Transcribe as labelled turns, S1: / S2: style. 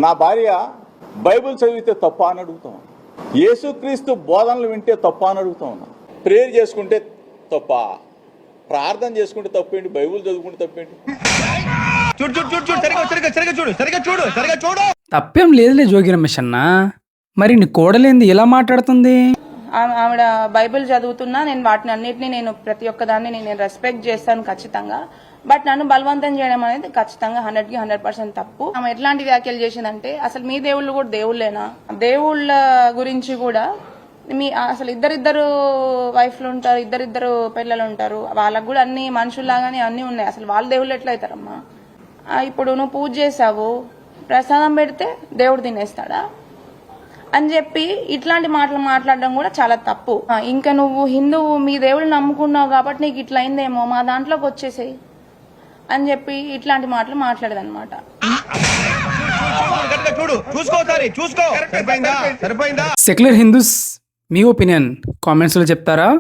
S1: నా భార్య బైబిల్ చదివితే తప్ప అని అడుగుతా ఉన్నా. యేసుక్రీస్తు బోధనలు వింటే తప్ప అని అడుగుతా ఉన్నా. ప్రేయర్ చేసుకుంటే తప్ప, ప్రార్థన చేసుకుంటే తప్పేంటి, బైబిల్ చదువుకుంటే తప్పేంటి?
S2: తప్పేం లేదులే జోగి రమేష్ అన్న. మరి నీ కోడలేంది ఇలా మాట్లాడుతుంది?
S3: ఆవిడ బైబిల్ చదువుతున్నా, నేను వాటిని అన్నిటినీ నేను ప్రతి ఒక్క దాన్ని నేను రెస్పెక్ట్ చేస్తాను ఖచ్చితంగా. బట్ నన్ను బలవంతం చేయడం అనేది ఖచ్చితంగా 100కి 100% తప్పు. ఆమె ఎట్లాంటి వ్యాఖ్యలు చేసిందంటే, అసలు మీ దేవుళ్ళు కూడా దేవుళ్ళేనా? దేవుళ్ళ గురించి కూడా అసలు ఇద్దరిద్దరు వైఫ్లు ఉంటారు, ఇద్దరిద్దరు పిల్లలు ఉంటారు, వాళ్ళకు కూడా అన్ని మనుషుల్లాగానే అన్ని ఉన్నాయి. అసలు వాళ్ళ దేవుళ్ళు ఎట్లా అవుతారమ్మా? ఇప్పుడు నువ్వు పూజ చేసావు, ప్రసాదం పెడితే దేవుడు తినేస్తాడా అని చెప్పి ఇట్లాంటి మాటలు మాట్లాడడం కూడా చాలా తప్పు. ఇంకా నువ్వు హిందువు, మీ దేవుళ్ళు నమ్ముకున్నావు కాబట్టి నీకు ఇట్లా అయిందేమో, మా దాంట్లోకి వచ్చేసేయి అని చెప్పి ఇట్లాంటి మాటలు మాట్లాడదన్నమాట.
S2: సెక్యులర్ హిందూస్ మీ ఒపీనియన్ కామెంట్స్ లో చెప్తారా?